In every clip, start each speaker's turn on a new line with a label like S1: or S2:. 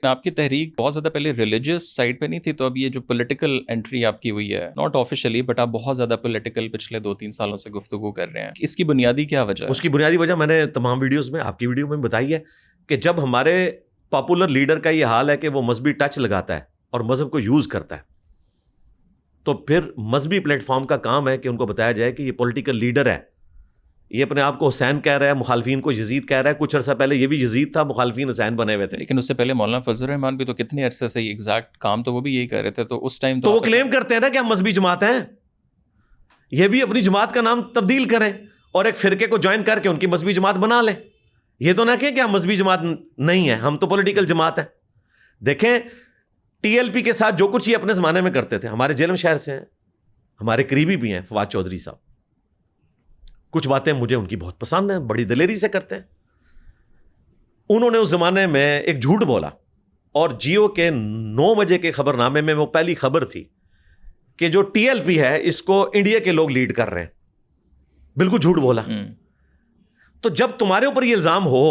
S1: آپ کی تحریک بہت زیادہ پہلے ریلیجیس سائڈ پہ نہیں تھی، تو اب یہ جو پولیٹیکل انٹری آپ کی ہوئی ہے، ناٹ آفیشلی بٹ آپ بہت زیادہ پولیٹیکل پچھلے 2-3 سالوں سے گفتگو کر رہے ہیں، اس کی بنیادی کیا وجہ ہے؟
S2: اس کی بنیادی وجہ میں نے تمام ویڈیوز میں، آپ کی ویڈیو میں بتائی ہے کہ جب ہمارے پاپولر لیڈر کا یہ حال ہے کہ وہ مذہبی ٹچ لگاتا ہے اور مذہب کو یوز کرتا ہے، تو پھر مذہبی پلیٹ فارم کا کام ہے کہ ان کو بتایا جائے کہ یہ پولیٹیکل لیڈر ہے، یہ اپنے آپ کو حسین کہہ رہا ہے، مخالفین کو یزید کہہ رہا ہے. کچھ عرصہ پہلے یہ بھی یزید تھا، مخالفین حسین بنے ہوئے تھے.
S1: لیکن اس سے پہلے مولانا فضل الرحمان بھی تو کتنے عرصے سے ایگزیکٹ کام تو وہ بھی یہی کر رہے تھے، تو اس ٹائم
S2: تو وہ کلیم کرتے ہیں نا کہ ہم مذہبی جماعت ہیں. یہ بھی اپنی جماعت کا نام تبدیل کریں اور ایک فرقے کو جوائن کر کے ان کی مذہبی جماعت بنا لیں. یہ تو نہ کہیں کہ ہم مذہبی جماعت نہیں ہیں، ہم تو پولیٹیکل جماعت ہیں. دیکھیں ٹی ایل پی کے ساتھ جو کچھ یہ اپنے زمانے میں کرتے تھے، ہمارے جیلم شہر سے ہیں، ہمارے قریبی بھی ہیں فواد چودھری صاحب. کچھ باتیں مجھے ان کی بہت پسند ہیں، بڑی دلیری سے کرتے ہیں. انہوں نے اس زمانے میں ایک جھوٹ بولا اور جیو کے 9 بجے کے خبر نامے میں وہ پہلی خبر تھی کہ جو ٹی ایل پی ہے اس کو انڈیا کے لوگ لیڈ کر رہے ہیں. بالکل جھوٹ بولا. تو جب تمہارے اوپر یہ الزام ہو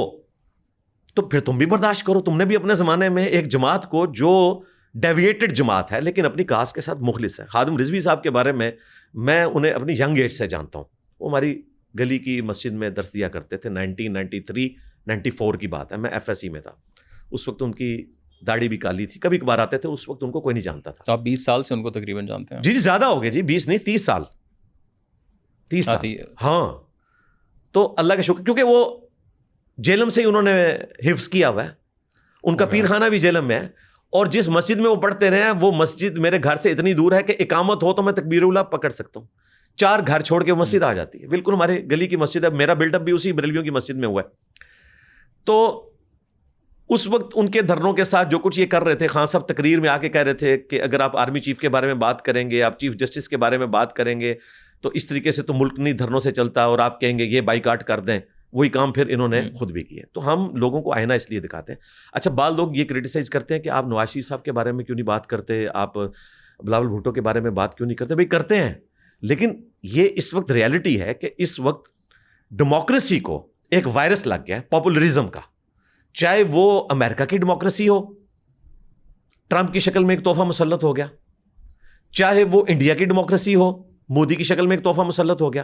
S2: تو پھر تم بھی برداشت کرو. تم نے بھی اپنے زمانے میں ایک جماعت کو جو ڈیویٹڈ جماعت ہے لیکن اپنی کاز کے ساتھ مخلص ہے. خادم رضوی صاحب کے بارے میں انہیں اپنی ینگ ایج سے جانتا ہوں. وہ ہماری گلی کی مسجد میں درس دیا کرتے تھے. 1993-94 کی بات ہے. میں ایف ایس سی میں تھا. اس وقت ان کی داڑھی بھی کالی تھی. کبھی کبھار آتے تھے. اس وقت ان کو کوئی نہیں جانتا تھا.
S1: تو آپ 20 سال سے ان کو تقریباً جانتے ہیں؟
S2: جی زیادہ ہو گئے جی. 20 نہیں 30 سال. 30 سال. ہاں. تو اللہ کا شکر، کیونکہ وہ جیلم سے ہی انہوں نے حفظ کیا ہوا ہے. ان کا پیر خانہ بھی جیلم میں ہے. اور جس مسجد میں وہ پڑھتے رہے ہیں وہ مسجد میرے گھر سے اتنی دور ہے کہ اقامت ہو تو میں تکبیر اولیٰ پکڑ سکتا ہوں. 4 گھر چھوڑ کے وہ مسجد آ جاتی ہے. بالکل ہمارے گلی کی مسجد ہے. میرا بلڈ اپ بھی اسی بریلویوں کی مسجد میں ہوا ہے. تو اس وقت ان کے دھرنوں کے ساتھ جو کچھ یہ کر رہے تھے، خان صاحب تقریر میں آ کے کہہ رہے تھے کہ اگر آپ آرمی چیف کے بارے میں بات کریں گے، آپ چیف جسٹس کے بارے میں بات کریں گے تو اس طریقے سے تو ملک نہیں دھرنوں سے چلتا، اور آپ کہیں گے یہ بائیکاٹ کر دیں. وہی کام پھر انہوں نے خود بھی کیے. تو ہم لوگوں کو آئینہ اس لیے دکھاتے ہیں. اچھا، بعض لوگ یہ کرٹیسائز کرتے ہیں کہ آپ نواز شریف صاحب کے بارے میں کیوں نہیں بات کرتے، آپ بلاول بھٹو کے بارے میں بات کیوں نہیں کرتے. بھائی کرتے ہیں، لیکن یہ اس وقت ریالٹی ہے کہ اس وقت ڈیموکریسی کو ایک وائرس لگ گیا ہے پاپولرزم کا. چاہے وہ امریکہ کی ڈیموکریسی ہو، ٹرمپ کی شکل میں ایک تحفہ مسلط ہو گیا، چاہے وہ انڈیا کی ڈیموکریسی ہو، مودی کی شکل میں ایک تحفہ مسلط ہو گیا،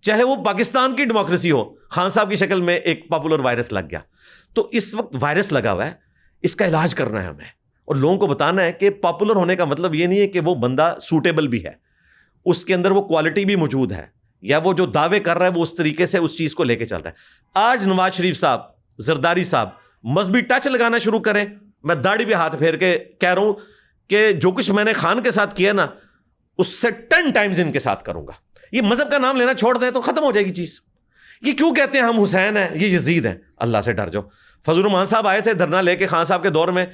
S2: چاہے وہ پاکستان کی ڈیموکریسی ہو، خان صاحب کی شکل میں ایک پاپولر وائرس لگ گیا. تو اس وقت وائرس لگا ہوا ہے، اس کا علاج کرنا ہے ہمیں، اور لوگوں کو بتانا ہے کہ پاپولر ہونے کا مطلب یہ نہیں ہے کہ وہ بندہ سوٹیبل بھی ہے، اس کے اندر وہ کوالٹی بھی موجود ہے، یا وہ جو دعوے کر رہا ہے وہ اس طریقے سے اس چیز کو لے کے چل رہا ہے. آج نواز شریف صاحب، زرداری صاحب مذہبی ٹچ لگانا شروع کریں. میں داڑھی پہ ہاتھ پھیر کے کہہ رہا ہوں کہ جو کچھ میں نے خان کے ساتھ کیا نا، اس سے 10 ٹائمز ان کے ساتھ کروں گا. یہ مذہب کا نام لینا چھوڑ دیں تو ختم ہو جائے گی چیز. یہ کیوں کہتے ہیں ہم حسین ہیں، یہ یزید ہیں؟ اللہ سے ڈر جاؤ. فضل الرحمان صاحب آئے تھے دھرنا لے کے خان صاحب کے دور میں،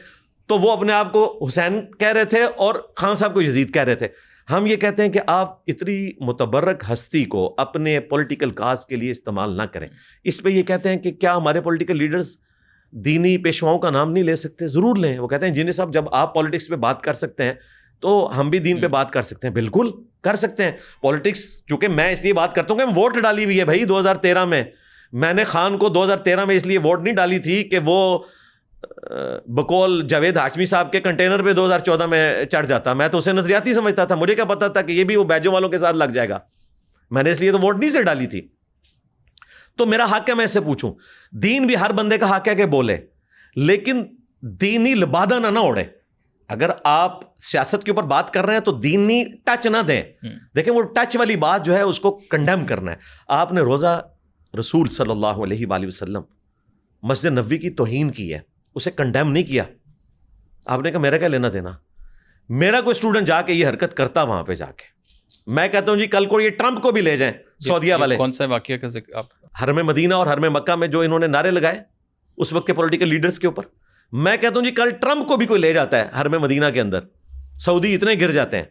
S2: تو وہ اپنے آپ کو حسین کہہ رہے تھے اور خان صاحب کو یزید کہہ رہے تھے. ہم یہ کہتے ہیں کہ آپ اتنی متبرک ہستی کو اپنے پولیٹیکل کاز کے لیے استعمال نہ کریں. اس پہ یہ کہتے ہیں کہ کیا ہمارے پولیٹیکل لیڈرز دینی پیشواؤں کا نام نہیں لے سکتے؟ ضرور لیں. وہ کہتے ہیں جنہیں صاحب جب آپ پالیٹکس پہ بات کر سکتے ہیں تو ہم بھی دین پہ بات کر سکتے ہیں. بالکل کر سکتے ہیں. پالیٹکس چونکہ میں اس لیے بات کرتا ہوں کہ میں ووٹ ڈالی ہوئی ہے بھائی 2013 میں. میں نے خان کو 2013 میں اس لیے ووٹ نہیں ڈالی تھی کہ وہ بقول جاوید ہاشمی صاحب کے کنٹینر پہ 2014 میں چڑھ جاتا. میں تو اسے نظریاتی سمجھتا تھا. مجھے کیا پتا تھا کہ یہ بھی وہ بیجوں والوں کے ساتھ لگ جائے گا. میں نے اس لیے تو ووٹ نہیں سے ڈالی تھی. تو میرا حق ہے میں اس سے پوچھوں. دین بھی ہر بندے کا حق ہے کہ بولے، لیکن دینی لبادہ نہ اڑے. اگر آپ سیاست کے اوپر بات کر رہے ہیں تو دینی ٹچ نہ دیں. دیکھیں وہ ٹچ والی بات جو ہے اس کو کنڈیم کرنا ہے. آپ نے روزہ رسول صلی اللہ علیہ وآلہ وسلم مسجد نبوی کی توہین کی ہے، اسے کنڈیم نہیں کیا. آپ نے کہا میرا کیا لینا دینا. میرا کوئی اسٹوڈنٹ جا کے یہ حرکت کرتا وہاں پہ جا کے، میں کہتا ہوں جی کل کو یہ ٹرمپ کو بھی لے جائیں سعودیہ والے.
S1: کون سا واقعہ کا ذکر آپ؟
S2: حرم مدینہ اور حرم مکہ میں جو انہوں نے نعرے لگائے اس وقت کے پولیٹیکل لیڈرز کے اوپر. میں کہتا ہوں جی کل ٹرمپ کو بھی کوئی لے جاتا ہے حرم مدینہ کے اندر، سعودی اتنے گر جاتے ہیں،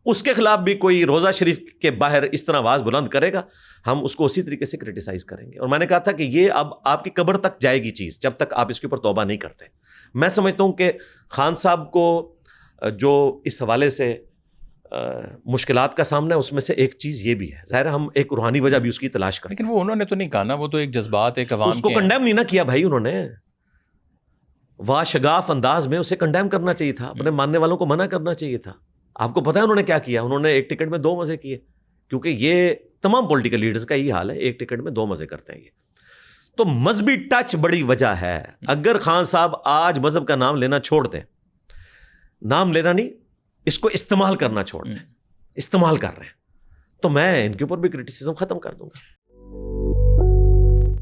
S2: اس کے خلاف بھی کوئی روزہ شریف کے باہر اس طرح آواز بلند کرے گا، ہم اس کو اسی طریقے سے کرٹیسائز کریں گے. اور میں نے کہا تھا کہ یہ اب آپ کی قبر تک جائے گی چیز جب تک آپ اس کے اوپر توبہ نہیں کرتے. میں سمجھتا ہوں کہ خان صاحب کو جو اس حوالے سے مشکلات کا سامنا ہے اس میں سے ایک چیز یہ بھی ہے، ظاہر ہم ایک روحانی وجہ بھی اس کی تلاش کریں.
S1: لیکن وہ انہوں نے تو نہیں کہا نا، وہ تو ایک جذبات ایک عوام
S2: اس کو کنڈیم نہیں نہ کیا بھائی انہوں نے. واشگاف انداز میں اسے کنڈیم کرنا چاہیے تھا, اپنے ماننے والوں کو منع کرنا چاہیے تھا. آپ کو پتا ہے انہوں نے کیا کیا؟ انہوں نے ایک ٹکٹ میں 2 مزے کیے, کیونکہ یہ تمام پولیٹیکل لیڈرز کا یہی حال ہے, ایک ٹکٹ میں 2 مزے کرتے ہیں یہ. تو مذہبی ٹچ بڑی وجہ ہے. اگر خان صاحب آج مذہب کا نام لینا چھوڑ دیں, نام لینا نہیں, اس کو استعمال کرنا چھوڑ دیں, استعمال کر رہے ہیں, تو میں ان کے اوپر بھی کرٹیسزم ختم کر دوں گا.